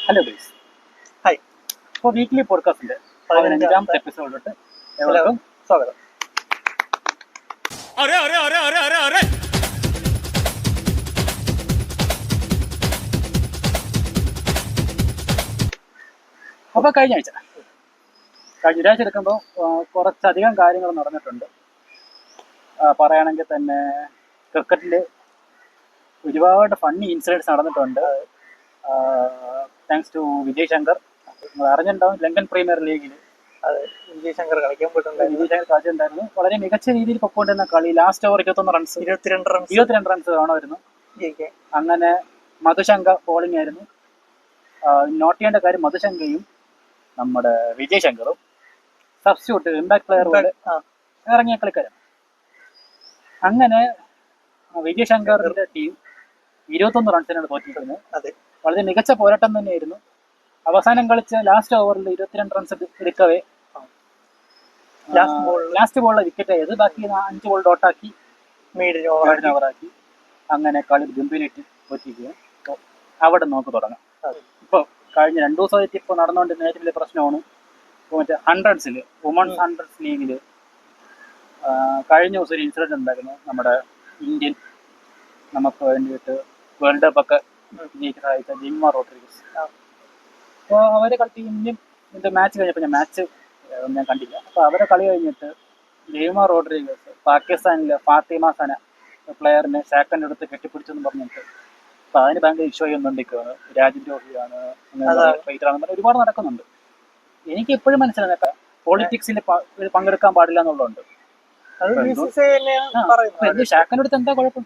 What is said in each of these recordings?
Hello guys, hi. ഇപ്പോൾ weekly പോഡ്കാസ്റ്റിന്റെ 15ാമത്തെ എപ്പിസോഡിലോട്ട് എല്ലാവർക്കും സ്വാഗതം. അപ്പോൾ കഴിഞ്ഞ ഒരാഴ്ച എടുക്കുമ്പോൾ കുറച്ചധികം കാര്യങ്ങൾ നടന്നിട്ടുണ്ട്. പറയുകയാണെങ്കിൽ തന്നെ ക്രിക്കറ്റിൽ ഒരുപാട് ഫണ്ണി ഇൻസിഡൻറ്റ്സ് നടന്നിട്ടുണ്ട്. Thanks to Vijay Shankar. നിങ്ങൾ അറിഞ്ഞിട്ടുണ്ടാവും, ലങ്കൻ പ്രീമിയർ ലീഗിൽ വിജയ് ശങ്കർ കളിക്കാൻ പോയിട്ടുണ്ടായിരുന്നു. വിജയ് ശങ്കർ കളിച്ചിട്ടുണ്ടായിരുന്നു. വളരെ മികച്ച രീതിയിൽ പൊക്കോണ്ടിരുന്ന കളി. ലാസ്റ്റ് ഓവർ 22 റൺസ് വേണമായിരുന്നു. അങ്ങനെ മധുശങ്ക ബോളിംഗ് ആയിരുന്നു. നോട്ട് ചെയ്യേണ്ട കാര്യം, മധുശങ്കയും നമ്മുടെ വിജയ് ശങ്കറും സബ്സ്റ്റിറ്റ്യൂട്ട് ഇമ്പാക്ട് പ്ലെയർ പോലെ ഇറങ്ങിയ കളിക്കാരാണ്. അങ്ങനെ വിജയ് ശങ്കറിന്റെ ടീം 21 റൺസിനാണ് തോറ്റിരിക്കുന്നത്. വളരെ മികച്ച പോരാട്ടം തന്നെയായിരുന്നു. അവസാനം കളിച്ച ലാസ്റ്റ് ഓവറിൽ 22 റൺസ് എടുക്കവേ ലാസ്റ്റ് ബോളിലെ വിക്കറ്റ് ആയത്. ബാക്കി 5 ബോൾ ഡോട്ടാക്കി ഓവറാക്കി. അങ്ങനെ കളി ഗംഭീരമായിട്ട് തോറ്റിരിക്കുക. അവിടെ നമുക്ക് തുടങ്ങാം. ഇപ്പോൾ കഴിഞ്ഞ 2 ദിവസമായിട്ട് ഇപ്പോൾ നടന്നുകൊണ്ടിരുന്ന ഏറ്റവും വലിയ പ്രശ്നമാണ് മറ്റേ ഹൺഡ്രഡ്സിൽ, വുമൺസ് ഹൺഡ്രഡ്സ് ലീഗിൽ കഴിഞ്ഞ ദിവസം ഒരു ഇൻസിഡൻറ്റ് ഉണ്ടായിരുന്നു. നമ്മുടെ ഇന്ത്യൻ നമുക്ക് വേണ്ടിയിട്ട് വേൾഡ് കപ്പ് ഒക്കെ ജയിക്കാൻ സഹായിച്ച ജിമ്മ റോഡ്രിഗസ്. അപ്പോൾ അവരെ കളി ഇന്ത്യൻ മാച്ച് കഴിഞ്ഞപ്പോൾ ഞാൻ കണ്ടില്ല. അപ്പോൾ അവരെ കളി കഴിഞ്ഞിട്ട് ജിമ്മ റോഡ്രിഗസ് പാകിസ്ഥാനിലെ ഫാത്തിമ സന പ്ലെയറിനെ സെക്കൻഡ് എടുത്ത് കെട്ടിപ്പിടിച്ചെന്ന് പറഞ്ഞിട്ട് അപ്പോൾ അതിന് ഭയങ്കര ഇഷ്യൂ ചെയ്യുന്നുണ്ടിരിക്കുകയാണ്. രാജ്യദ്രോഹിയാണ്, ഫൈറ്ററാണെന്ന് പറഞ്ഞാൽ ഒരുപാട് നടക്കുന്നുണ്ട്. എനിക്ക് എപ്പോഴും മനസ്സിലാകുന്ന പൊളിറ്റിക്സിൽ പങ്കെടുക്കാൻ പാടില്ല എന്നുള്ളതുണ്ട്. സെക്കൻഡ് എടുത്ത് എന്താ കുഴപ്പം?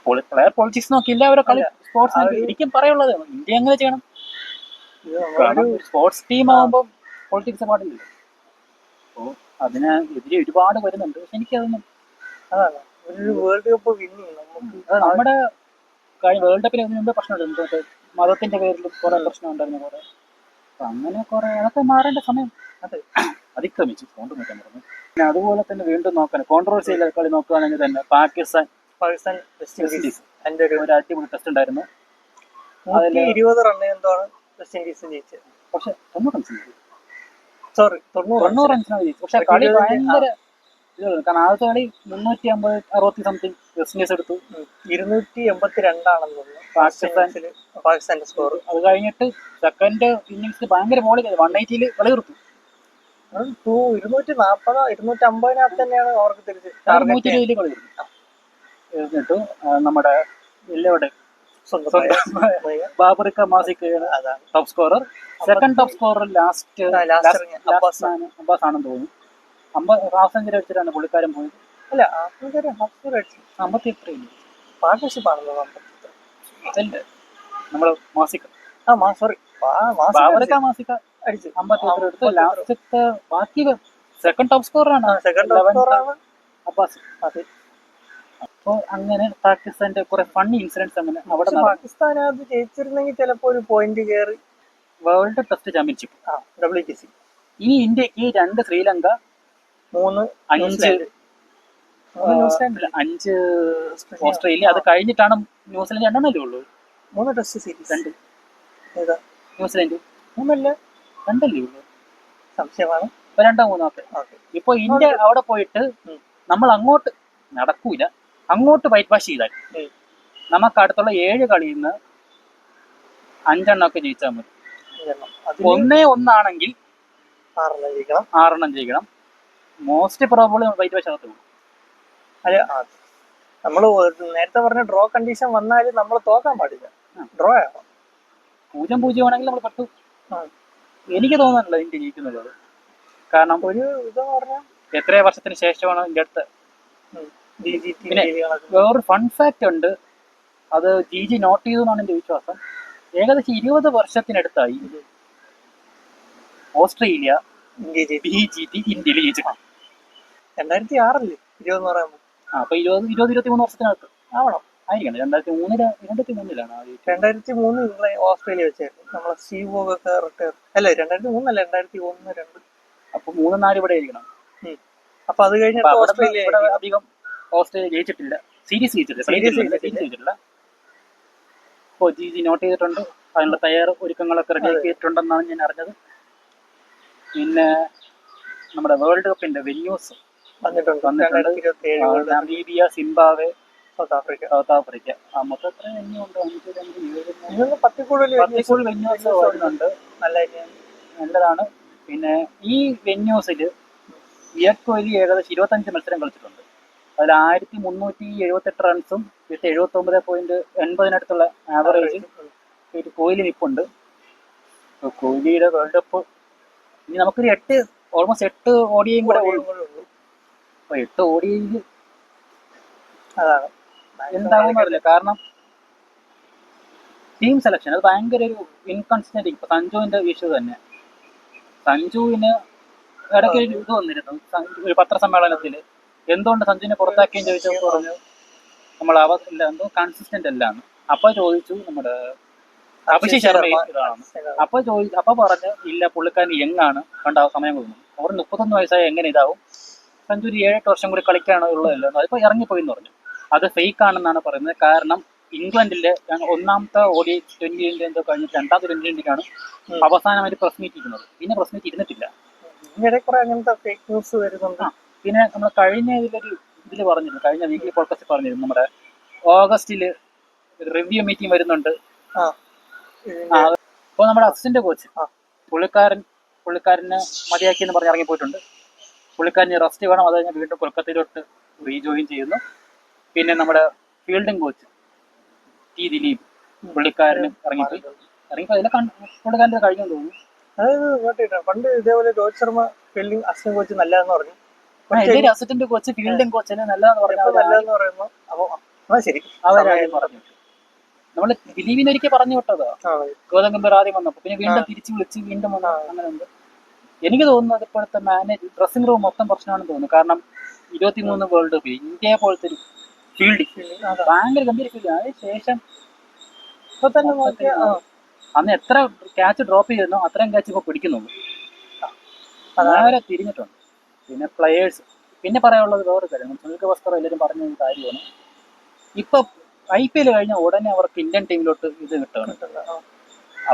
പ്ലെയർ പൊളിറ്റിക്സ് നോക്കിയില്ല അവരെ കളി സ്പോർട്സ്. എനിക്കും പറയുള്ളത് ഇന്ത്യ എങ്ങനെ ചെയ്യണം. സ്പോർട്സ് ടീം ആകുമ്പോൾ പൊളിറ്റിക്സ് പാടില്ല. അപ്പോൾ അതിനെതിരെ ഒരുപാട് വരുന്നുണ്ട്. പക്ഷെ എനിക്കതൊന്നും വേൾഡ് കപ്പ് നമ്മുടെ വേൾഡ് കപ്പിന് മുമ്പേ പ്രശ്നമുണ്ട്. മതത്തിന്റെ പേരിൽ കുറെ പ്രശ്നം ഉണ്ടായിരുന്നു. കുറെ അങ്ങനെ കുറെ അതൊക്കെ മാറേണ്ട സമയം അതിക്രമിച്ചു. കൊണ്ട് നോക്കാൻ പറഞ്ഞു. പിന്നെ അതുപോലെ തന്നെ വീണ്ടും നോക്കാൻ കോൺട്രവേഴ്സിയൽ കളി നോക്കുകയാണെങ്കിൽ തന്നെ പാകിസ്ഥാൻ വെസ്റ്റ് ഇൻഡീസ് അതിന്റെ ഒരു അടിപൊളി ടെസ്റ്റ് ഉണ്ടായിരുന്നു. 20 റണ്ണിന് എന്താണ് വെസ്റ്റ് ഇൻഡീസ് ജയിച്ചത്. പക്ഷെ 90 റൺസിനാണ് ജയിച്ചത്. പക്ഷെ കളി ഭയങ്കര കാരണം ആദ്യത്തെ കളി 350-60 സംതിങ് വെസ്റ്റ് ഇൻഡീസ് എടുത്തു. 282 പാകിസ്ഥാന്റെ സ്കോർ. അത് കഴിഞ്ഞിട്ട് സെക്കൻഡ് ഇന്നിങ്സിൽ ഭയങ്കര ബോളിംഗ് 180 കളി തീർത്തു. 240-250 തന്നെയാണ് അവർക്ക് തിരിച്ച് 220 കളി തീർത്തു. എന്നിട്ട് നമ്മുടെ എല്ലാവരുടെ ബാബറിക്ക മാസിക്കയാണ് top scorer. Second top scorer last Abbas ആണെന്ന് തോന്നുന്നു. 50 ഹാഫ് സെഞ്ചുറി അടിച്ചിട്ടാണ് പുള്ളിക്കാരൻ പോയത്. അല്ല, 53 പാർട്ണർഷിപ്പ് ആണല്ലോ. അതല്ലേ നമ്മുടെ മാസിക്ക മാസിക്ക അടിച്ചു 53 എടുത്ത്. ലാസ്റ്റത്തെ ബാക്കി സെക്കൻഡ് ടോപ്പ് സ്കോറാണ് അബ്ബാസ്. അതെ. അപ്പോൾ അങ്ങനെ പാകിസ്ഥാന്റെ കുറെ ഫണ്ണി ഇൻസിഡൻസ് അങ്ങനെ അവിടെ പാകിസ്ഥാൻ അത് ജയിച്ചിരുന്നെങ്കിൽ ചിലപ്പോൾ ഒരു പോയിന്റ് കയറി വേൾഡ് ടെസ്റ്റ് ചാമ്പ്യൻഷിപ്പ് WTC. ഇനി ഇന്ത്യക്ക് 2 ശ്രീലങ്ക, 3 5 ഓസ്ട്രേലിയ. അത് കഴിഞ്ഞിട്ടാണ് ന്യൂസിലൻഡ് 2 എണ്ണല്ലേ ഉള്ളൂ. 3 ടെസ്റ്റ് സീരീസ്. 2 ന്യൂസിലൻഡ് 3 അല്ലേ 2 അല്ലേ ഉള്ളൂ. സംശയമാണ്. 2 3 ഓക്കെ. ഇപ്പൊ ഇന്ത്യ അവിടെ പോയിട്ട് നമ്മൾ അങ്ങോട്ട് നടക്കൂല, അങ്ങോട്ട് വൈറ്റ് വാഷ് ചെയ്താൽ നമുക്ക് അടുത്തുള്ള 7 കളിയിൽ നിന്ന് 5 എണ്ണമൊക്കെ ജയിച്ചാൽ മതി. 1-1 ആണെങ്കിൽ 6 എണ്ണം ജയിക്കണം. മോസ്റ്റ് പ്രോബബിളി വൈറ്റ് വാഷ് ആകത്തുള്ളൂ. അതെ, നമ്മൾ നേരത്തെ പറഞ്ഞ ഡ്രോ കണ്ടീഷൻ വന്നാൽ നമ്മൾ തോക്കാൻ പാടില്ല. ഡ്രോ ആണോ 0-0 ആണെങ്കിൽ നമ്മൾ പറ്റൂ. എനിക്ക് തോന്നുന്നില്ല ഇന്ത്യ ജയിക്കുന്നുള്ളത്. കാരണം ഒരു ഇതെന്ന് പറഞ്ഞാൽ എത്രയോ വർഷത്തിന് ശേഷമാണ് ഇന്ത്യ അടുത്ത്. പിന്നെ വേറൊരു ഫൺ ഫാക്റ്റ് ഉണ്ട്, അത് GG നോട്ട് ചെയ്തു എന്നാണ് എൻ്റെ വിശ്വാസം. ഏകദേശം 20 വർഷത്തിനടുത്തായി ഓസ്ട്രേലിയ ഇന്ത്യയിൽ ജയിച്ചിട്ടാണ്. 2006 അപ്പൊ 20-23 വർഷത്തിനകത്ത് ആയിരിക്കണം. 2003-ലാണ് 2003 ഓസ്ട്രേലിയ വെച്ചായിരുന്നു. നമ്മളെ സ്റ്റീവ് വോഗൊക്കെ റിട്ടയർ. അല്ല, 2003 അല്ല, 2001-2. അപ്പൊ 3-4 ഇവിടെ ആയിരിക്കണം. അപ്പൊ അത് കഴിഞ്ഞിട്ട് ഓസ്ട്രേലിയ അധികം ജയിച്ചിട്ടില്ല. സീരീസ് ജയിച്ചിട്ടില്ല. ഇപ്പോൾ GG നോട്ട് ചെയ്തിട്ടുണ്ട്. അതിനുള്ള തയ്യാർ ഒരുക്കങ്ങളൊക്കെ റെഡിയാക്കിയിട്ടുണ്ടെന്നാണ് ഞാൻ അറിഞ്ഞത്. പിന്നെ നമ്മുടെ വേൾഡ് കപ്പിന്റെ വെന്യൂസ് വന്നിട്ടുണ്ട്. Namibia, Zimbabwe, south Africa. മൊത്തം എത്ര വെന്യൂ ഉണ്ട്? 10 വെന്യൂസ് വരുന്നുണ്ട്. നല്ലതാണ്. പിന്നെ ഈ വെന്യൂസിൽ വിരാട് കോഹ്ലി ഏകദേശം 25 മത്സരം കളിച്ചിട്ടുണ്ട്. അതിൽ 1378 റൺസും 79.80 ആവറേജ് കോഹ്ലി നിപ്പുണ്ട്. കോഹ്ലിയുടെ വേൾഡ് കപ്പ് ഇനി നമുക്കൊരു ഓൾമോസ്റ്റ് 8 ഓഡിയയും കൂടെ ഉള്ളൂ. അപ്പൊ 8 ഓഡിയയിൽ എന്താകുമെന്ന് അറിയില്ല. കാരണം ടീം സെലക്ഷൻ അത് ഭയങ്കര ഒരു ഇൻകൺസിസ്റ്റന്റ്. ഇപ്പൊ സഞ്ജുവിന്റെ ഇഷ്യൂ തന്നെ. സഞ്ജുവിന് ഇടയ്ക്ക് ഒരു ഇത് വന്നിരുന്നു ഒരു പത്രസമ്മേളനത്തിൽ. എന്തുകൊണ്ട് സഞ്ജുവിനെ പുറത്താക്കിയെന്ന് ചോദിച്ചപ്പോൾ പറഞ്ഞു നമ്മൾ എന്തോ കൺസിസ്റ്റന്റ് അല്ലാന്ന്. അപ്പൊ ചോദിച്ചു നമ്മുടെ അഭിഷേക് ശർമ്മ അപ്പൊ പറഞ്ഞു ഇല്ല, പുള്ളിക്കാരൻ യങ് ആണ്, കണ്ട സമയം കൊടുക്കുന്നു. അവർ 31 വയസ്സായ എങ്ങനെ ഇതാവും? സഞ്ജു ഒരു 7-8 വർഷം കൂടി കളിക്കാനോ ഉള്ളതല്ലോ. അതിപ്പോ ഇറങ്ങിപ്പോയി എന്ന് പറഞ്ഞു. അത് ഫേക്ക് ആണെന്നാണ് പറയുന്നത്. കാരണം ഇംഗ്ലണ്ടിലെ ഒന്നാമത്തെ ഓടി 20 എന്തോ കഴിഞ്ഞിട്ട് രണ്ടാമത്തെ 20 അവസാനമായിട്ട് പ്രസ് മീറ്റ് ഇരുന്നത്. പിന്നെ പ്രസ് മീറ്റ് ഇരുന്നിട്ടില്ല. പിന്നെ നമ്മൾ കഴിഞ്ഞ ഇതിൽ പറഞ്ഞിരുന്നു, കഴിഞ്ഞ വീക്കിലി പോഡ്കാസ്റ്റിൽ പറഞ്ഞിരുന്നു, നമ്മുടെ ഓഗസ്റ്റില് റിവ്യൂ മീറ്റിംഗ് വരുന്നുണ്ട്. അപ്പോൾ നമ്മുടെ അസിസ്റ്റന്റ് കോച്ച് പുള്ളിക്കാരന് മതിയാക്കിയെന്ന് പറഞ്ഞ് ഇറങ്ങിപ്പോയിട്ടുണ്ട്. പുള്ളിക്കാരന് റെസ്റ്റ് വേണം. അത് കഴിഞ്ഞ് വീണ്ടും കൊൽക്കത്തയിലോട്ട് റീജോയിൻ ചെയ്യുന്നു. പിന്നെ നമ്മുടെ ഫീൽഡിംഗ് കോച്ച് ടി ദിലീപ് പുള്ളിക്കാരന് ഇറങ്ങിപ്പോയി. അതിലെ പുള്ളിക്കാരൻ്റെ കഴിഞ്ഞെന്ന് തോന്നുന്നു. അതായത് പണ്ട് ഇതേപോലെ Rohit Sharma fielding assistant coach നല്ലതെന്ന് പറഞ്ഞു. അസിസ്റ്റന്റ് കോച്ച് ഫീൽഡിംഗ് കോച്ചിന് നല്ലതെന്ന് പറയുമ്പോൾ അപ്പൊ ശരി അവരാരും പറഞ്ഞു. നമ്മള് ദിലീപിനെ ഒരിക്കൽ പറഞ്ഞു വിട്ടതാ. ഗൗതം ഗംഭീർ ആദ്യം വന്നപ്പോ പിന്നെ വീണ്ടും തിരിച്ചു വിളിച്ച് വീണ്ടും വന്നു. അങ്ങനെ ഉണ്ട്. എനിക്ക് തോന്നുന്നത് ഇപ്പോഴത്തെ ഡ്രസ്സിംഗ് റൂം മൊത്തം പ്രശ്നമാണെന്ന് തോന്നുന്നു. കാരണം 23 വേൾഡ് കപ്പ് ഇന്ത്യയെ പോലത്തെ ഒരു ഫീൽഡിംഗ് ഭയങ്കര ഗംഭീര ഫീൽഡിംഗ്. അതിന് ശേഷം ഇപ്പൊ തന്നെ അന്ന് എത്ര ക്യാച്ച് ഡ്രോപ്പ് ചെയ്യുന്നോ അത്രയും ക്യാച്ച് ഇപ്പൊ പിടിക്കുന്നുള്ളൂ. വളരെ തിരിഞ്ഞിട്ടുണ്ട്. പിന്നെ പ്ലെയേഴ്സ്, പിന്നെ പറയാനുള്ളത് വേറൊരു കാര്യം, സുനിൽ ഗവാസ്കർ എല്ലാവരും പറഞ്ഞ ഒരു കാര്യമാണ്. ഇപ്പൊ IPL കഴിഞ്ഞ ഉടനെ അവർക്ക് ഇന്ത്യൻ ടീമിലോട്ട് ഇത് കിട്ടുകയാണ്.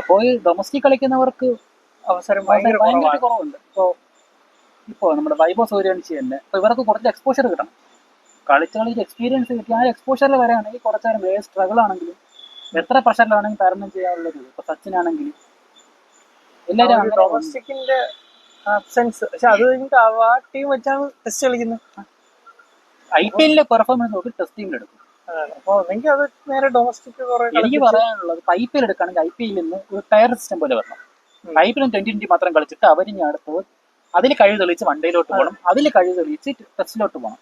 അപ്പോൾ ഈ ഡൊമസ്റ്റിക് കളിക്കുന്നവർക്ക് അവസരം ഭയങ്കര കുറവുണ്ട്. ഇപ്പോ നമ്മുടെ വൈഭവ് സൂര്യവംശി തന്നെ ഇപ്പൊ ഇവർക്ക് കുറച്ച് എക്സ്പോഷർ കിട്ടണം. കളിച്ച് എക്സ്പീരിയൻസ് കിട്ടി ആ എക്സ്പോഷറിൽ വരാണെങ്കിൽ കുറച്ച് നേരം വേറെ സ്ട്രഗിൾ ആണെങ്കിലും എത്ര പ്രഷറിലാണെങ്കിൽ തരണം ചെയ്യാനുള്ളത്. ഇപ്പൊ സച്ചിനാണെങ്കിലും എല്ലാവരും ഡൊമസ്റ്റിക്കിന്റെ ആബ്സെൻസ്. പക്ഷെ അത് കഴിഞ്ഞിട്ട് ആ ടീം വെച്ചാണ് ടെസ്റ്റ് കളിക്കുന്നത്. IPL പെർഫോമൻസ് നോക്കി ടെസ്റ്റ് ടീമിൽ എടുക്കും. എനിക്ക് പറയാനുള്ളത് IPL എടുക്കുകയാണെങ്കിൽ IPL നിന്ന് ഒരു ടയർ സിസ്റ്റം പോലെ വരണം. IPL 2020 മാത്രം കളിച്ചിട്ട് അവരിഞ്ഞ് അടുത്തത് അതിൽ കഴിവ് തെളിയിച്ച് വൺഡേയിലോട്ട് പോകണം, അതിൽ കഴിവ് തെളിയിച്ച് ടെസ്റ്റിലോട്ട് പോകണം.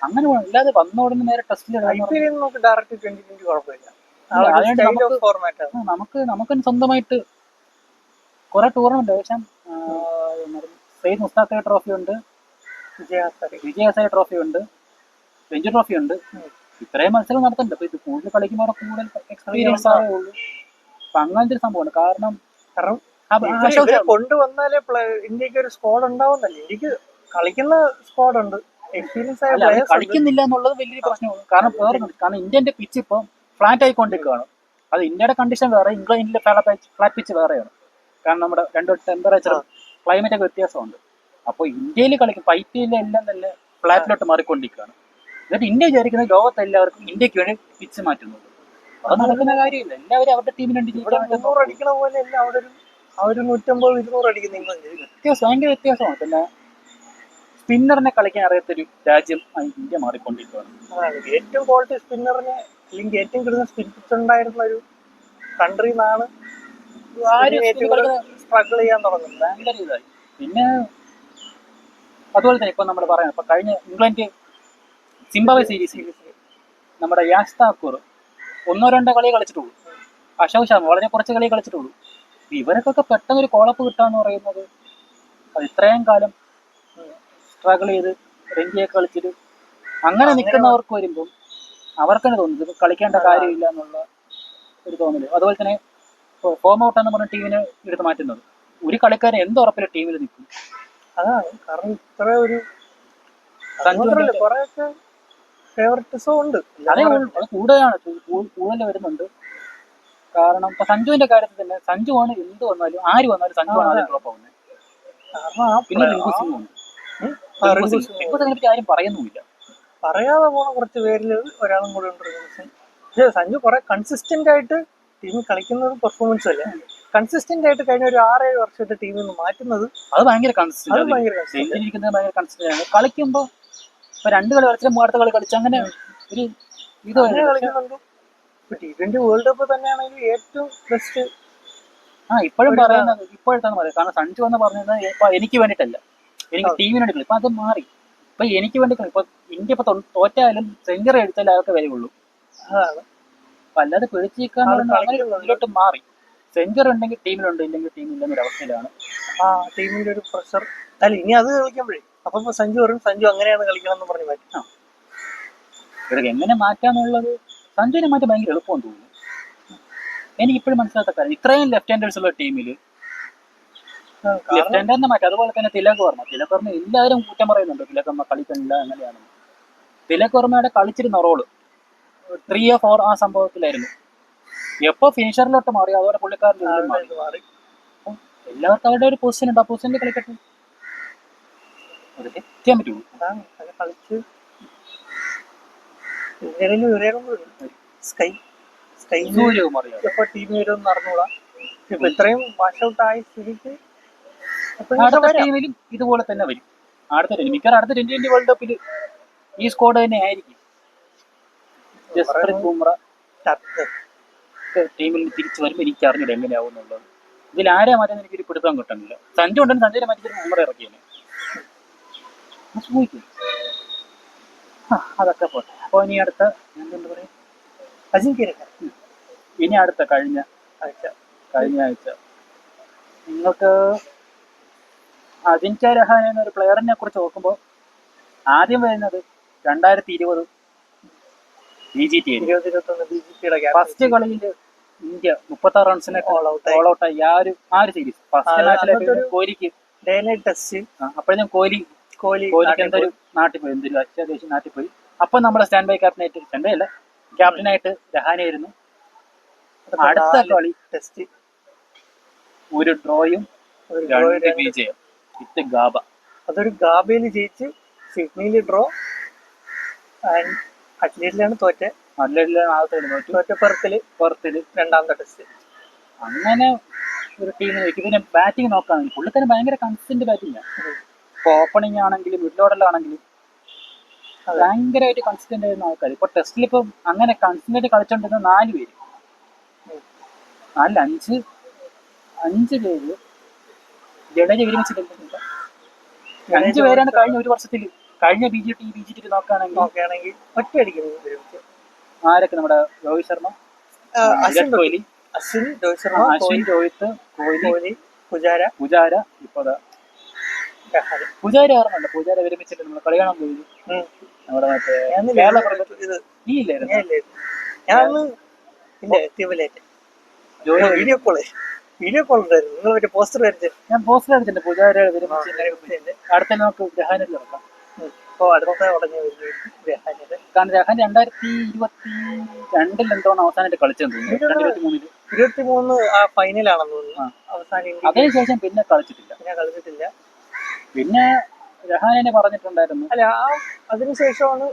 അങ്ങനെ പോകണം. അല്ലാതെ വന്ന ഉടനെ നേരെ ടെസ്റ്റിൽ നമുക്ക് സ്വന്തമായിട്ട് കുറെ ടൂർണമെന്റ് ഏകദേശം സെയ്ദ് മുസ്താഖ് ട്രോഫി ഉണ്ട്, വിജയ് ഹസാരെ ട്രോഫി ഉണ്ട്, രഞ്ജി ട്രോഫി ഉണ്ട്. ഇത്രയും മത്സരം നടത്തുന്നുണ്ട്. അപ്പൊ ഇത് കൂടുതൽ കളിക്കുമ്പോൾ കൂടുതൽ എക്സ്പീരിയൻസ് ആവേ ഉള്ളൂ. അപ്പൊ അങ്ങനത്തെ ഒരു സംഭവമാണ്. കാരണം കൊണ്ടുവന്നാലേ ഇന്ത്യക്ക് ഒരു സ്ക്വാഡ് ഉണ്ടാവുന്നല്ലേ. ഇന്ത്യക്ക് കളിക്കുന്ന സ്ക്വാഡ് ഉണ്ട്, എക്സ്പീരിയൻസ് ആയ കളിക്കുന്നില്ല എന്നുള്ളത് വലിയൊരു പ്രശ്നമാണ്. കാരണം ഇന്ത്യന്റെ പിച്ച് ഇപ്പൊ ഫ്ലാറ്റ് ആയിക്കൊണ്ടിരിക്കുകയാണ്. അത് ഇന്ത്യയുടെ കണ്ടീഷൻ വേറെ, ഇംഗ്ലണ്ടിലെ ഫ്ലാറ്റ് പിച്ച് വേറെയാണ്. കാരണം നമ്മുടെ രണ്ട് ടെമ്പറേച്ചറും ക്ലൈമറ്റ് ഒക്കെ വ്യത്യാസമുണ്ട്. അപ്പോൾ ഇന്ത്യയിൽ കളിക്കും IPL എല്ലാം നല്ല ഫ്ലാറ്റിലോട്ട് മാറിക്കൊണ്ടിരിക്കുകയാണ്. എന്നിട്ട് ഇന്ത്യ വിചാരിക്കുന്നത് ലോകത്ത് എല്ലാവർക്കും ഇന്ത്യക്ക് വേണ്ടി പിച്ച് മാറ്റുന്നത്. അത് നടക്കുന്ന കാര്യമില്ല. എല്ലാവരും അവരുടെ ടീമിന് വേണ്ടി 100 അടിക്കണ പോലെ അല്ല അവിടെ 150-200 അടിക്കുന്ന ഭയങ്കര വ്യത്യാസമാണ്. പിന്നെ സ്പിന്നറിനെ കളിക്കാൻ അറിയാത്തൊരു രാജ്യം ഇന്ത്യ മാറിക്കൊണ്ടിരിക്കുകയാണ്. ഏറ്റവും ക്വാളിറ്റി സ്പിന്നറിനെ അല്ലെങ്കിൽ ഏറ്റവും കൂടുതൽ സ്പിൻ പിച്ച് ഉണ്ടായിരുന്ന ഒരു കൺട്രി എന്നാണ് സ്ട്രഗിൾ ചെയ്യാൻ തുടങ്ങുന്നത്. ഭയങ്കര ഇതായി. പിന്നെ അതുപോലെ തന്നെ ഇപ്പൊ നമ്മൾ പറയാം, ഇപ്പൊ കഴിഞ്ഞ ഇംഗ്ലണ്ട് സിംബാബ്വെ സീരീസിൽ നമ്മുടെ യാഷ് താക്കൂർ 1-2 കളി കളിച്ചിട്ടുള്ളൂ. അശോക് ശർമ്മ വളരെ കുറച്ച് കളി കളിച്ചിട്ടുള്ളൂ. ഇവർക്കൊക്കെ പെട്ടെന്നൊരു കോളപ്പ് കിട്ടാന്ന് പറയുന്നത് അത് ഇത്രയും കാലം സ്ട്രഗിൾ ചെയ്ത് രഞ്ജിയൊക്കെ കളിച്ചിട്ട് അങ്ങനെ നിൽക്കുന്നവർക്ക് വരുമ്പോൾ അവർക്ക് തന്നെ തോന്നുന്നത് ഇത് കളിക്കേണ്ട കാര്യമില്ല എന്നുള്ള ഒരു തോന്നല്. അതുപോലെ തന്നെ ഫോം ഔട്ട് എന്ന് പറഞ്ഞ ടീമിനെ എടുത്ത് മാറ്റുന്നത് ഒരു കളിക്കാരൻ എന്ത് ഉറപ്പില്ല ടീമിൽ നിൽക്കും. അതാണ് കാരണം ഇത്ര ഒരു കുറെയൊക്കെ ഫേവറിറ്റിസം ഉണ്ട്. അതേ അത് കൂടുതൽ വരുന്നുണ്ട്. കാരണം ഇപ്പൊ സഞ്ജുവിന്റെ കാര്യത്തിൽ തന്നെ സഞ്ജു ആണ് എന്ത് വന്നാലും ആര് വന്നാലും സഞ്ജു ആണ് ആദ്യം ഡ്രോപ്പ് ആവുന്നത്. പിന്നെ റിങ്കു സിംഗ് ഉണ്ട്. റിങ്കു സിംഗിനെ പറ്റി ആരും പറയുന്നുമില്ല. പറയാതെ പോണ കുറച്ച് പേരിൽ ഒരാളും കൂടെ ഉണ്ട് റിങ്കു സിംഗ്. പക്ഷെ സഞ്ജു കുറെ കൺസിസ്റ്റന്റ് ആയിട്ട് ടീമിൽ കളിക്കുന്നത് പെർഫോമൻസ് അല്ലേ, കൺസിസ്റ്റന്റ് ആയിട്ട് കഴിഞ്ഞ ഒരു 6-7 വർഷത്തെ ടീമിൽ നിന്ന് മാറ്റുന്നത് അത് ഭയങ്കര കൺസിസ്റ്റന്റ് ആണ്. കളിക്കുമ്പോ ഇപ്പൊ 2 കളി കളിച്ചാൽ അടുത്ത കളി കളിച്ച അങ്ങനെ ഒരു ഇത് കളിക്കുന്നുണ്ട്. T20 വേൾഡ് കപ്പ് തന്നെയാണെങ്കിൽ ഏറ്റവും ബെസ്റ്റ്. ഇപ്പോഴും പറയുന്നത് ഇപ്പോഴത്തെ പറയാം. കാരണം സഞ്ജു എന്ന് പറഞ്ഞത് ഇപ്പൊ എനിക്ക് വേണ്ടിയിട്ടല്ല, എനിക്ക് ടീമിന് വേണ്ടി കളി. ഇപ്പൊ അത് മാറി. ഇപ്പൊ എനിക്ക് വേണ്ടി കളി. ഇപ്പൊ ഇന്ത്യ ഇപ്പൊ തോറ്റായാലും സെഞ്ചുറി അടിച്ചാലും അതൊക്കെ വരികയുള്ളൂ. അതാണ്. അപ്പൊ അല്ലാതെ പിടിച്ചിരിക്കാതിലോട്ട് മാറി. സെഞ്ചുറി ഉണ്ടെങ്കിൽ ടീമിലുണ്ട്, ഇല്ലെങ്കിൽ ടീമില്ലെന്നൊരു അവസ്ഥയിലാണ്. ടീമിന്റെ ഒരു പ്രഷർ അല്ല. ഇനി അത് കളിക്കുമ്പോഴേ അപ്പൊ സഞ്ജു പറയും സഞ്ജു അങ്ങനെയാണ് കളിക്കണം എന്ന് പറഞ്ഞ് മാറ്റി. ഇവർക്ക് എങ്ങനെ മാറ്റാന്നുള്ളത് സഞ്ജുവിനെ മാറ്റാൻ ഭയങ്കര എളുപ്പമെന്ന് തോന്നുന്നു. എനിക്ക് ഇപ്പോഴും മനസ്സിലാത്ത കാര്യം, ഇത്രയും ലെഫ്റ്റ് ഹാൻഡേഴ്സ് ഉള്ള ടീമിൽ ലെഫ്റ്റ് ഹാൻഡറിനെ മാറ്റി. അതുപോലെ തന്നെ തിലക് വർമ്മ എല്ലാവരും കുറ്റം പറയുന്നുണ്ട്, തിലക് വർമ്മ കളിക്കുന്നില്ല അങ്ങനെയാണ്. തിലക് വർമ്മയുടെ കളിച്ചിരുന്ന റോള് 3 or 4 ആ സംഭവത്തിലായിരുന്നു. എപ്പോ ഫിനിഷറിലോട്ട് മാറി അതോടെ പുള്ളിക്കാരൻ മാറി. എല്ലാവർക്കും അവരുടെ ഒരു പൊസിഷൻ ഉണ്ട്, ആ പൊസിഷനിൽ കളിക്കട്ടെ, അതൊക്കെ ചെയ്യാൻ പറ്റുള്ളൂ. കളിച്ച് ടീം വരുമെന്ന് അറിഞ്ഞൂടാ. ഇപ്പൊ ഇത്രയും വാഷ് ഔട്ട് ആയ സ്ഥിതിക്ക് അടുത്ത ടീമിലും ഇതുപോലെ തന്നെ വരും. മിക്കവാറും അടുത്ത T20 വേൾഡ് കപ്പിൽ ഈ സ്ക്വാഡ് തന്നെ ആയിരിക്കും. ജസ്പ്രീത് ബുംറ ടീമിൽ തിരിച്ചു വരുമ്പോൾ എനിക്ക് അറിഞ്ഞില്ല എങ്ങനെയാവും എന്നുള്ളത്. ഇതിൽ ആരെ മാറ്റാൻ എനിക്കൊരു പിടുത്തം കിട്ടുന്നില്ല. സഞ്ജു ഉണ്ടെങ്കിൽ സഞ്ജുവിനെ മാറ്റി ബുംറ ഇറക്കിയേനെ. അതൊക്കെ പോട്ടെ. അപ്പൊ ഇനി അടുത്ത എന്താ പറയാ, ഇനി അടുത്ത കഴിഞ്ഞ ആഴ്ച നിങ്ങൾക്ക് അജിൻക്യ രഹാനെ എന്നൊരു പ്ലെയറിനെ കുറിച്ച് നോക്കുമ്പോൾ ആദ്യം വരുന്നത് 2020 BGT ഫസ്റ്റ് കളിയിൽ ഇന്ത്യ 36 റൺസിനെ ഓൾ ഔട്ടായി. ആ ഒരു സീരീസ് ഫസ്റ്റ് മാച്ചിലെ കോഹ്ലിക്ക് അപ്പോഴും കോഹ്ലിക്ക് എന്തൊരു നാട്ടിൽ പോയി, എന്തൊരു അത്യാവശ്യം നാട്ടിൽ പോയി. അപ്പൊ നമ്മുടെ ക്യാപ്റ്റനായിട്ട് രഹാനെയായിരുന്നു. അടുത്ത കളി ടെസ്റ്റ് ഒരു ഡ്രോയും 2 വിജയം വിത്ത് ഗാബ. അതൊരു ഗാബയിൽ ജയിച്ച് സിഡ്നിയിൽ ഡ്രോ, അറ്റ്ലറ്റിലാണ് തോറ്റ പെർത്തില് രണ്ടാമത്തെ ടെസ്റ്റ്. അങ്ങനെ ഒരു ടീമിന് വെക്കും. പിന്നെ ബാറ്റിംഗ് നോക്കുകയാണെങ്കിൽ പുള്ളിക്കാരൻ ഭയങ്കര കൺസിസ്റ്റന്റ് ബാറ്റിംഗാണ്. ഇപ്പൊ ഓപ്പണിംഗ് ആണെങ്കിലും മിഡ് ഓർഡറിലാണെങ്കിലും ഭയങ്കരമായിട്ട് കൺസിസ്റ്റന്റ് ആയിരുന്ന ആൾക്കാർ. ഇപ്പൊ ടെസ്റ്റിൽ ഇപ്പം അങ്ങനെ കൺസിസ്റ്റന്റ് കളിച്ചോണ്ടിരുന്ന 4 പേര്, 5 പേര് ജഡേജ വിരമിച്ചിട്ടില്ല. 5 പേരാണ് കഴിഞ്ഞ ഒരു വർഷത്തിൽ കഴിഞ്ഞ BGT നോക്കുകയാണെങ്കിൽ ഒറ്റയടിക്കുന്നത്. ആരൊക്കെ? നമ്മുടെ രോഹിത് ശർമ്മ, വിരാട് കോഹ്ലി, അശ്വിൻ, രോഹിത്, കോഹ്ലി, പുജാര. ഇപ്പൊ പുജാര ആർന്നല്ല, പുജാര വിരമിച്ചിട്ട് നമ്മൾ കളി കാണാൻ പോയി. നമ്മുടെ മറ്റേ നീ ഇല്ലായിരുന്നു. വീഡിയോ കോൾ ഉണ്ടായിരുന്നു. നിങ്ങൾ മറ്റേ പോസ്റ്റർ വരച്ച് ഞാൻ പോസ്റ്റർ അടിച്ചിട്ടുണ്ട്. പുജാര വിരമിച്ചിട്ട് അടുത്ത നമുക്ക് രഹാനിൽ നടക്കാം. കാരണം രഹാൻ 2022 എന്തോന്ന് അവസാനമായിട്ട് കളിച്ചെന്ന് തോന്നുന്നു. 2023 ഫൈനലാണെന്ന് തോന്നുന്നു അവസാനം. അതിനുശേഷം പിന്നെ കളിച്ചിട്ടില്ല. പിന്നെ രഹാനെ പറഞ്ഞിട്ടുണ്ടായിരുന്നു. അല്ല, അതിനുശേഷമാണ്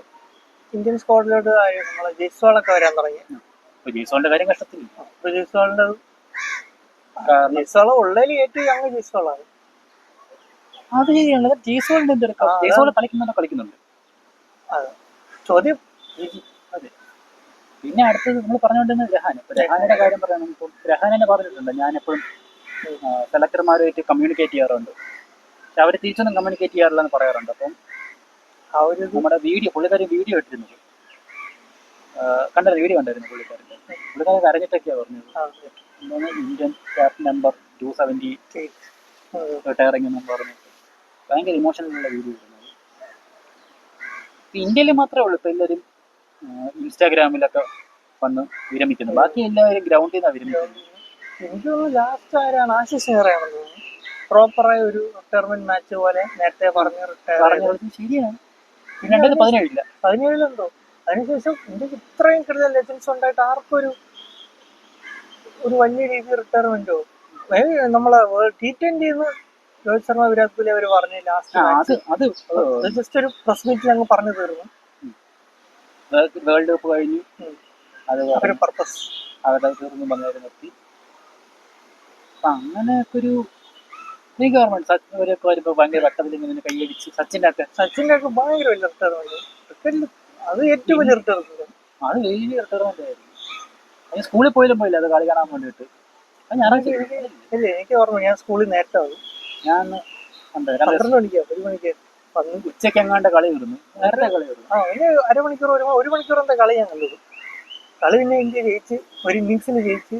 ഇന്ത്യൻ സ്ക്വാഡിലോട്ട് നമ്മളെ ജയ്സ്വാളൊക്കെ വരാൻ തുടങ്ങി. ജയ്സ്വാളിന്റെ കാര്യം കഷ്ടത്തില്ല. ജയ്സ്വാള ഉള്ളതിൽ ഏറ്റവും യങ് ജയ്സ്വാളാണ്. അത് ശരിയാണ്. ജയ്സ്വാൾ കളിക്കുന്നുണ്ട്. ചോദ്യം അതെ. പിന്നെ അടുത്തത് നമ്മൾ പറഞ്ഞുകൊണ്ടിരുന്നത് രഹാനയുടെ കാര്യം പറയുകയാണെങ്കിൽ ഇപ്പം രഹാനെ പറഞ്ഞിട്ടുണ്ട്, ഞാനെപ്പോഴും സെലക്ടർമാരുമായിട്ട് കമ്മ്യൂണിക്കേറ്റ് ചെയ്യാറുണ്ട്, പക്ഷെ അവർ തിരിച്ചൊന്നും കമ്മ്യൂണിക്കേറ്റ് ചെയ്യാറില്ല എന്ന് പറയാറുണ്ട്. അപ്പം നമ്മുടെ പുള്ളിക്കാരൻ വീഡിയോ ഇട്ടിരുന്നത് വീഡിയോ കണ്ടായിരുന്നു. പുള്ളിക്കാരൻ കരഞ്ഞിട്ടൊക്കെയാണ് പറഞ്ഞത്. ഇന്ത്യൻ ക്യാപ്റ്റൻ നമ്പർ 270 റിട്ടയറിംഗ് എന്ന് പറഞ്ഞിട്ട് ഭയങ്കര ഇമോഷണലുള്ള വീഡിയോ ഇടുന്നത്. ഇന്ത്യയിൽ മാത്രമേ ഉള്ളൂ ഇപ്പൊ എല്ലാവരും ഇൻസ്റ്റാഗ്രാമിലൊക്കെ വന്ന് വിരമിക്കുന്നു. ബാക്കി എല്ലാവരും ഗ്രൗണ്ടിൽ നിന്നാണ് വിരമിക്കുന്നത്. എനിക്ക് തോന്നുന്നു ലാസ്റ്റ് ആരാണ്, ആശിഷ് നെഹ്റയാണെന്ന് തോന്നുന്നു. പ്രോപ്പറായ ഒരു റിട്ടയർമെന്റ് മാച്ച് പോലെ നേരത്തെ പറഞ്ഞു. ശരിയാണ്. പിന്നെ 2017 അതിനുശേഷം ഇന്ത്യക്ക് ഇത്രയും കൂടുതൽ ലെജൻസ് ഉണ്ടായിട്ട് ആർക്കൊരു ഒരു വലിയ രീതിയിൽ റിട്ടയർമെന്റോ നമ്മളെ T20 രോഹിത് ശർമ്മ വിരാട് കോഹ്ലി അവർ പറഞ്ഞു ലാസ്റ്റ് ജസ്റ്റ് ഒരു പ്രസ് മീറ്റിൽ അങ്ങ് പറഞ്ഞു തീർന്നു. വേൾഡ് കപ്പ് കഴിഞ്ഞു, അത് ഒരു പർപ്പസ് അവരുടെ തീർന്നു വന്നവര് നിർത്തി. അപ്പൊ അങ്ങനെയൊക്കെ ഒരു ഗവൺമെന്റ് അവരൊക്കെ വരുമ്പോ ഭയങ്കര വട്ടത്തിൽ ഇങ്ങനെ കൈയടിച്ച് സച്ചിന്റെ ഒക്കെ ഭയങ്കര വലിയ റിട്ടയർമെന്റ്. ക്രിക്കറ്റിൽ അത് ഏറ്റവും വലിയ റിട്ടയർമെന്റ്. അത് വലിയ റിട്ടയർമെന്റ് ആയിരുന്നു. അതിന് സ്കൂളിൽ പോയില്ല അത് കളി കാണാൻ വേണ്ടിട്ട്. ഇല്ല, എനിക്ക് ഓർമ്മ ഞാൻ സ്കൂളിൽ നേരത്തെ ആവും. ഞാൻ 12 മണിക്ക് 1 മണിക്ക് ഉച്ചയ്ക്ക് എങ്ങാണ്ട് കളി വരുന്നു, നേരത്തെ കളി വരുന്നു. ഇനി അരമണിക്കൂർ 1 മണിക്കൂറിന്റെ കളി ഞാൻ കണ്ടത്. കളി പിന്നെ ഇന്ത്യ ജയിച്ച്, ഒരു ഇന്നിങ്സിന് ജയിച്ച്,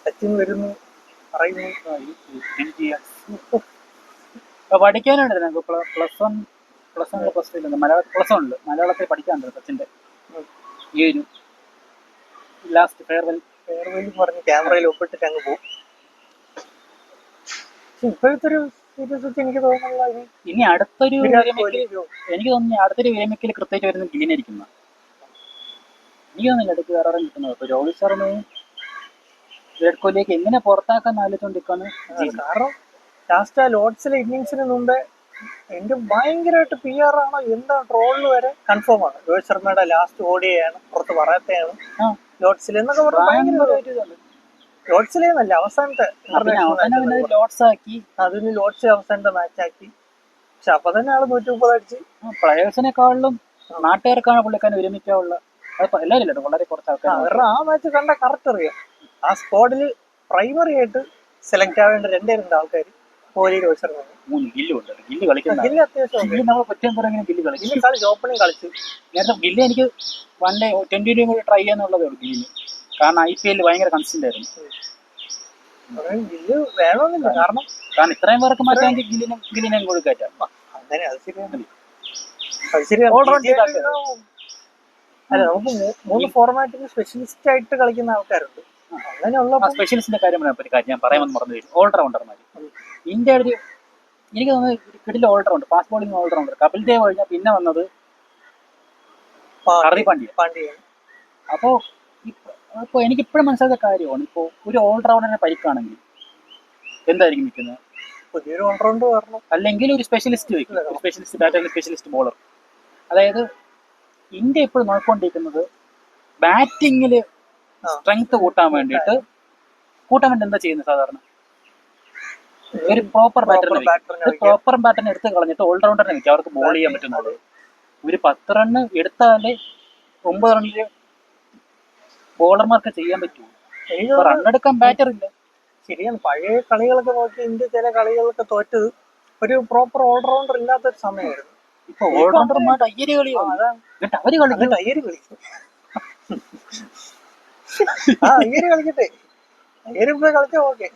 സച്ചിൻ വരുന്നു പറയുന്നു. പഠിക്കാനുണ്ട് ഞങ്ങൾക്ക് +1 മലയാളത്തിൽ പഠിക്കാനുണ്ട് സച്ചിന്റെ ഈ ഒരു ലാസ്റ്റ് ഫെയർവെൽ പറഞ്ഞ് ക്യാമറയിൽ ഒപ്പിട്ടിട്ട് അങ്ങ് പോകും. ഇപ്പോഴത്തെ ഒരു സീരീസ് എനിക്ക് തോന്നുന്നില്ല ഇനി അടുത്തൊരു എനിക്ക് തോന്നുന്നു അടുത്തൊരു വിരമിക്കൽ കൃത്യമായിട്ട് വരുന്ന ഗില്ലിനായിരിക്കുന്ന. എനിക്ക് തോന്നുന്നില്ല അടുത്ത് വേറെ കിട്ടുന്നത്. ഇപ്പൊ രോഹിത് ശർമ്മയും വിരാട് കോഹ്ലിയൊക്കെ എങ്ങനെ പുറത്താക്കാൻ ആലോചിച്ചോണ്ടിരിക്കാണ്. കാരണം ലാസ്റ്റ് ആ ലോർഡ്സിലെ ഇന്നിങ്സിന് മുമ്പേ എന്റെ ഭയങ്കരമായിട്ട് PR ആണോ എന്താ ട്രോളിൽ വരെ കൺഫേം ആണ്. രോഹിത് ശർമ്മയുടെ ലാസ്റ്റ് ഓടിയാണ് പുറത്ത് പറയാത്തയാണ് ലോർഡ്സിൽ എന്നൊക്കെ പറഞ്ഞ ഭയങ്കര ലോർഡ്സിലേന്നല്ല അവസാനത്തെ ലോർഡ്സ് ആക്കി, അതിന് ലോർഡ്സ് അവസാനത്തെ മാച്ച് ആക്കി. പക്ഷെ അപ്പൊ തന്നെ ആള് 130 അടിച്ച്. പ്ലെയേഴ്സിനെക്കാളിലും നാട്ടുകാർക്കാണ് പുള്ളിക്കാരൻ വിരമിക്കാനുള്ള എല്ലാവരും ഇല്ലട്ടോ, വളരെ കുറച്ച് ആൾക്കാർ. അവരുടെ ആ മാച്ച് കണ്ട കറക്റ്റ് അറിയാം. ആ സ്ക്വാഡിൽ പ്രൈമറി ആയിട്ട് സെലക്ട് ആവേണ്ട 2 ആൾക്കാർ കോഹ്ലി, രോഹിത് ശർമ്മ. 3 ഗില്ലുണ്ട്. ഗില്ല് കളിക്കുന്ന ഗില്ല് അത്യാവശ്യം നമ്മൾ കുറ്റം പറയുന്നത് ഗില്ല് കളിക്കും. ഓപ്പണിങ് കളിച്ചു. നേരത്തെ ഗില്ല് എനിക്ക് 1 ഡേ 20 കൂടി ട്രൈ ചെയ്യാന്നുള്ളതേ ഉള്ളൂ ഗില്ലിന്. കാരണം IPL ഭയങ്കര കൺസിസ്റ്റന്റ് ആയിരുന്നു. ഗില്ല് വേണമെന്നില്ല, കാരണം ഇത്രയും പേർക്ക് മാറ്റാമെങ്കിൽ ഗില്ലിനെ കൊടുക്കാം. അങ്ങനെ അത് ശരിയാണ്. അല്ല, നമുക്ക് 3 ഫോർമാറ്റിന് സ്പെഷ്യലിസ്റ്റ് ആയിട്ട് കളിക്കുന്ന ആൾക്കാരുണ്ട്. അങ്ങനെയുള്ള സ്പെഷ്യലിസ്റ്റിന്റെ കാര്യം ഞാൻ പറയാമെന്ന് പറഞ്ഞു വരും. ഓൾറൗണ്ടർമാർ ഇന്ത്യയുടെ ഒരു എനിക്ക് തോന്നുന്നത് ക്രിക്കറ്റിൽ allrounder, fast bowling allrounder Kapil Dev കഴിഞ്ഞാൽ പിന്നെ വന്നത് ഹർദിക് പാണ്ഡ്യ. അപ്പോ എനിക്കിപ്പോഴും മനസ്സിലാത്ത കാര്യമാണ്, ഇപ്പോൾ ഒരു ഓൾറൗണ്ടറിനെ പരിക്കാണെങ്കിൽ എന്തായിരിക്കും നിൽക്കുന്നത്? പുതിയൊരു ഓൾറൗണ്ടർ വരണം, അല്ലെങ്കിൽ ഒരു സ്പെഷ്യലിസ്റ്റ് വയ്ക്കും. Specialist batter, specialist bowler. അതായത് ഇന്ത്യ ഇപ്പോൾ നോക്കിക്കൊണ്ടിരിക്കുന്നത് ബാറ്റിങ്ങിൽ സ്ട്രെങ്ത് കൂട്ടാൻ വേണ്ടി എന്താ ചെയ്യുന്നത്? സാധാരണ ഒരു പ്രോപ്പർ ബാറ്ററിനെ എടുത്ത് കളഞ്ഞിട്ട് ഓൾറൗണ്ടറിനെ വെക്കും, അവർക്ക് ബോൾ ചെയ്യാൻ പറ്റുന്നത്. ഒരു 10 റണ്ണ് എടുത്താലേ 9 റണ്ണില് ബോളർമാർക്ക് ചെയ്യാൻ പറ്റൂ. റണ്ണെടുക്കാൻ ബാറ്റർ ഇല്ല. ശരിയാണ്. പഴയ കളികളൊക്കെ നോക്കി ഇന്ത്യ ചില കളികളൊക്കെ തോറ്റത് ഒരു പ്രോപ്പർ ഓൾറൗണ്ടർ ഇല്ലാത്തൊരു സമയമായിരുന്നു. ഇപ്പൊ ഓൾറൗണ്ടർമാരുടെ അയ്യര് കളിയാണ്. അവര് കളിക്കും, അയ്യര് കളിക്കും. അയ്യര് കളിക്കട്ടെ, അയ്യര് പോയി കളിച്ചാൽ ഓക്കെ.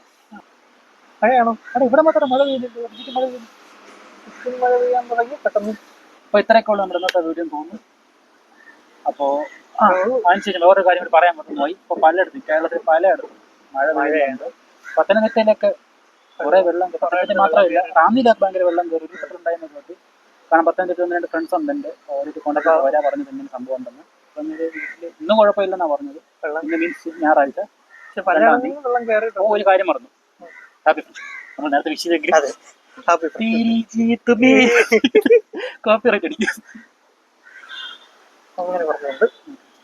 മഴയാണോ? ഇവിടെ മാത്രം മഴ പെയ്തിട്ട് മഴ പെയ്യാൻ തുടങ്ങി പെട്ടെന്ന്. അപ്പൊ ഇത്രയൊക്കെ ഉള്ളു നമ്മുടെ ഇന്നത്തെ വീഡിയോ തോന്നുന്നു. അപ്പോ അതിനുശേഷം വേറൊരു കാര്യം കൂടി പറയാൻ പറ്റുന്നുപോയി. ഇപ്പൊ പലയിടത്തും കേരളത്തിൽ പലയിടത്തും മഴയുണ്ട്. പത്തനംതിട്ടയിലൊക്കെ കുറെ വെള്ളം, പത്തനംതിട്ട മാത്രമല്ല റാന്നിയിലൊക്കെ ഭയങ്കര വെള്ളം കയറി ഉണ്ടായിരുന്നു കേട്ടു. കാരണം പത്തനംതിട്ട 2 ഫ്രണ്ട്സ് ഉണ്ട്, അവർക്ക് കൊണ്ടൊക്കെ വരാ പറഞ്ഞത് ഇങ്ങനെ സംഭവം ഉണ്ടെന്ന്. ഇന്നും കുഴപ്പമില്ലെന്നാ പറഞ്ഞത്. ഇന്ന് മീൻസ് ഞായറാഴ്ച. ഒരു കാര്യം പറഞ്ഞു, ഹാപ്പി ഫ്രണ്ട്ഷിപ്പ്. നമ്മൾ നേരത്തെ വിഷയമെങ്കിൽ കോപ്പിറൈറ്റ് അടിക്കും. അങ്ങനെ പറഞ്ഞുകൊണ്ട്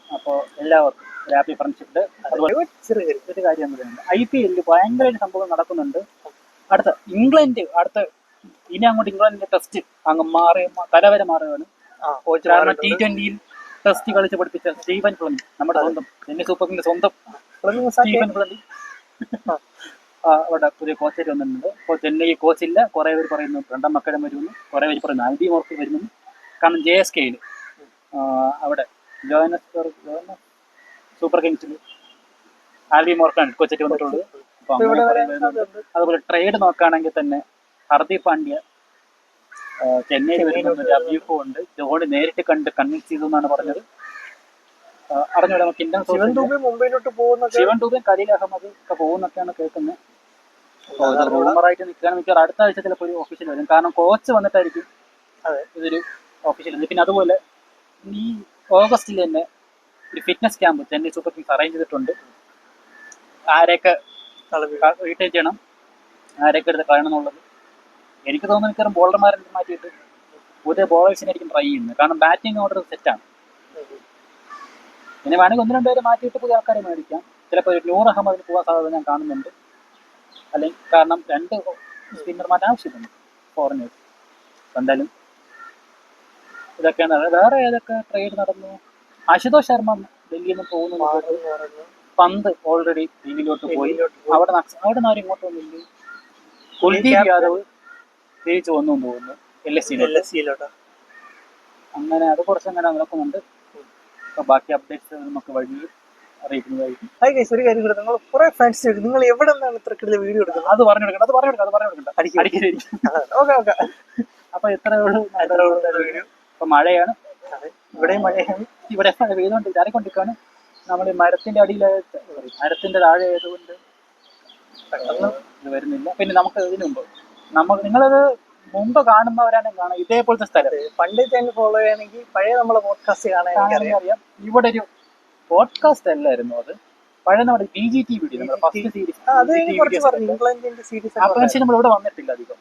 അപ്പോൾ എല്ലാവർക്കും ഹാപ്പി ഫ്രണ്ട്ഷിപ്പ്. അതുപോലെ ചെറിയൊരു കാര്യം പറയുന്നുണ്ട്, IPL ഭയങ്കര സംഭവം നടക്കുന്നുണ്ട്. അടുത്ത ഇനി അങ്ങോട്ട് ഇംഗ്ലണ്ടിന്റെ ടെസ്റ്റ് അങ്ങ് തലവരെ മാറുകയാണ്. കാരണം T20 ടെസ്റ്റ് കളിച്ച് പഠിപ്പിച്ച സ്റ്റീഫൻ ഫ്ലെമിംഗ്, നമ്മുടെ സ്വന്തം ചെന്നൈ സൂപ്പർ കിങ്സിന്റെ സ്വന്തം സ്റ്റീഫൻ ഫ്ലെമിംഗ് അവിടെ പുതിയ കോച്ചായിട്ട് വന്നിട്ടുണ്ട്. ഇപ്പോൾ ചെന്നൈ കോച്ചില്ല, കുറെ പേര് പറയുന്നു രണ്ടാം മക്കളും വരുമെന്ന്, കുറെ പേര് പറയുന്നു ആൽബി മോർക്ക് വരുമെന്ന്. കാരണം JSKയിൽ അവിടെ ജോഹന്നസ്ബർഗ് സൂപ്പർ കിങ്സിൽ ആൽബി മോർക്കാണ് കോച്ചായിട്ട് വന്നിട്ടുള്ളത്. അതുപോലെ ട്രേഡ് നോക്കുകയാണെങ്കിൽ തന്നെ ഹർദിക് പാണ്ഡ്യ ചെന്നൈയിൽ വരുന്നൊരു അഭ്യൂഹം ഉണ്ട്. ധോണി നേരിട്ട് കണ്ട് കൺവിൻസ് ചെയ്തു എന്നാണ് പറഞ്ഞത്. അറിഞ്ഞൂടെ നമുക്ക് ഇന്ത്യൻ മുംബൈയിലോട്ട് പോകുന്ന ശിവൻ ദൂബെ, ഖലീൽ അഹമ്മദ് ഒക്കെ പോകുന്നൊക്കെയാണ് കേൾക്കുന്നത്. റൂമറായിട്ട് നിൽക്കാൻ മിക്കവാറും അടുത്ത ആഴ്ച ചിലപ്പോൾ ഒരു ഒഫീഷ്യൽ വരും. കാരണം കോച്ച് വന്നിട്ടായിരിക്കും ഇതൊരു ഒഫീഷ്യൽ. പിന്നെ അതുപോലെ ഈ ഓഗസ്റ്റിൽ തന്നെ ഒരു fitness camp Chennai super Kings arrange ചെയ്തിട്ടുണ്ട്. ആരെയൊക്കെ കളി റീറ്റേക്ക് ചെയ്യണം, ആരെയൊക്കെ എടുത്ത് കളയണം എന്നുള്ളത്. എനിക്ക് തോന്നുന്നു മിക്കവാറും ബോളർമാരെ മാറ്റിയിട്ട് പുതിയ ബോളേഴ്സിനായിരിക്കും ട്രൈ ചെയ്യുന്നത്. കാരണം ബാറ്റിംഗ് ഓർഡർ സെറ്റാണ്. പിന്നെ വേണമെങ്കിൽ 1-2 പേര് മാറ്റിയിട്ട് പുതിയ ആൾക്കാരെ മേടിക്കാം. ചിലപ്പോൾ ഒരു നൂർ അഹമ്മദിന് പോകാൻ സാധ്യത ഞാൻ കാണുന്നുണ്ട്. അല്ലെങ്കിൽ കാരണം 2 സ്പിന്നർമാരുടെ ആവശ്യമുണ്ട് ഫോറിനേഴ്സ്. എന്തായാലും ഇതൊക്കെയാണ്. വേറെ ഏതൊക്കെ ട്രേഡ് നടന്നു? അശുതോഷ് ശർമ്മ ഡൽഹിയിൽ നിന്ന് പോകുന്നു. പന്ത് ഓൾറെഡി ഡൽഹിയിലോട്ട് പോയി. അവിടെ നിന്ന് ആരും ഇങ്ങോട്ട് വന്നില്ല. കുൽദീപ് യാദവ് തിരിച്ചു വന്നു എന്ന് തോന്നുന്നു LSC-ലോട്ട്. അങ്ങനെ അത് കുറച്ചങ്ങനെ നടക്കുന്നുണ്ട്. അപ്പൊ ബാക്കി അപ്ഡേറ്റ്സ് നമുക്ക് വഴി അറിയിക്കുന്നതായിരിക്കും. ഒരു കാര്യം കൂടെ, നിങ്ങൾ കുറെ ഫാൻസ് നിങ്ങൾ എവിടെ നിന്നാണ് ഇത്ര കിട്ടുന്ന വീഡിയോ എടുക്കുന്നത്? അത് പറഞ്ഞു കൊടുക്കണ്ട. ഓക്കെ. അപ്പൊ ഇത്രയേ ഉള്ളൂ വീഡിയോ. ഇപ്പൊ മഴയാണ്, ഇവിടെയും മഴയാണ്. ഇവിടെ പെയ്തുകൊണ്ട് ചാരിക്കൊണ്ടിരിക്കുകയാണ്. നമ്മൾ മരത്തിന്റെ അടിയിലായിട്ട് മരത്തിന്റെ താഴെ ആയതുകൊണ്ട് പെട്ടെന്ന് ഇത് വരുന്നില്ല. പിന്നെ നമുക്ക് ഇതിനു മുമ്പ് നിങ്ങളത് മുമ്പ് കാണുന്നവരാണ് കാണാം ഇതേപോലത്തെ സ്ഥലം. പണ്ട് ചാനൽ ഫോളോ ചെയ്യുകയാണെങ്കിൽ പഴയ നമ്മളെ പോഡ്കാസ്റ്റ് കാണാൻ അറിയാം. ഇവിടെ ഒരു പോഡ്കാസ്റ്റ് അല്ലായിരുന്നു അത്, പഴയ നമ്മുടെ BGT വീഡിയോ, നമ്മുടെ ഫസ്റ്റ് സീരീസ്. നമ്മൾ ഇവിടെ വന്നിട്ടില്ല അധികം.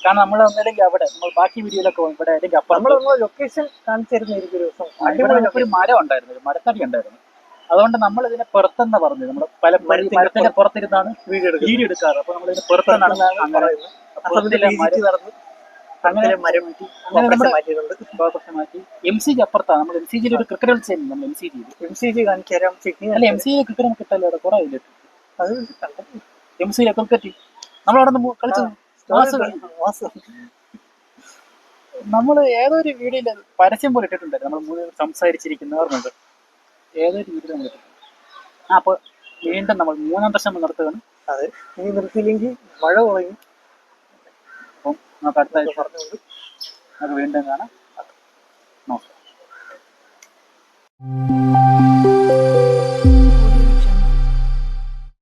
കാരണം നമ്മൾ ഒന്നല്ലെങ്കിൽ അവിടെ നമ്മൾ ബാക്കി വീഡിയോയിലൊക്കെ ഇവിടെ അല്ലെങ്കിൽ അപ്പുറം ലൊക്കേഷൻ കാണിച്ചിരുന്ന ഒരു മരം ഉണ്ടായിരുന്നു, ഒരു മരത്തടി ഉണ്ടായിരുന്നു. അതുകൊണ്ട് നമ്മൾ ഇതിനെ പുറത്തെന്നാ പറഞ്ഞത്. നമ്മൾ പല മരത്തിന്റെ പുറത്തിരുന്നാണ് വീഡിയോ എടുക്കാറ്. അപ്പൊ നമ്മൾ ഇതിനെ പുറത്തെന്നാണ് അങ്ങനെ മാറ്റി. MCG അപ്പുറത്താണ്. നമ്മൾ MCG ഒരു ക്രിക്കറ്റ് കളിച്ചായിരുന്നു. നമ്മൾ MCG കാണിക്കാം. അല്ല, MCG ക്രിക്കറ്റ് കിട്ടല്ലോ, അവിടെ കുറെ MCG ക്രിക്കറ്റ് നമ്മളവിടെ നിന്ന് കളിച്ചു. നമ്മൾ ഏതൊരു വീഡിയോയില് പരസ്യം പോലെ ഇട്ടിട്ടുണ്ടായിരുന്നു. നമ്മൾ 3 സംസാരിച്ചിരിക്കുന്നവരുണ്ട്. ഏതൊരു വീഡിയോ നമ്മൾ ഇട്ടിട്ടുണ്ട്. അപ്പൊ വീണ്ടും നമ്മൾ 3-ാം വർഷം നിർത്തുകയാണ്. അതെ, ഇനി നിർത്തിയില്ലെങ്കിൽ മഴ തുടങ്ങി. അപ്പം നമുക്ക് അടുത്ത ആഴ്ച പറഞ്ഞുകൊണ്ട് നമുക്ക് വീണ്ടും കാണാം. നമസ്കാരം.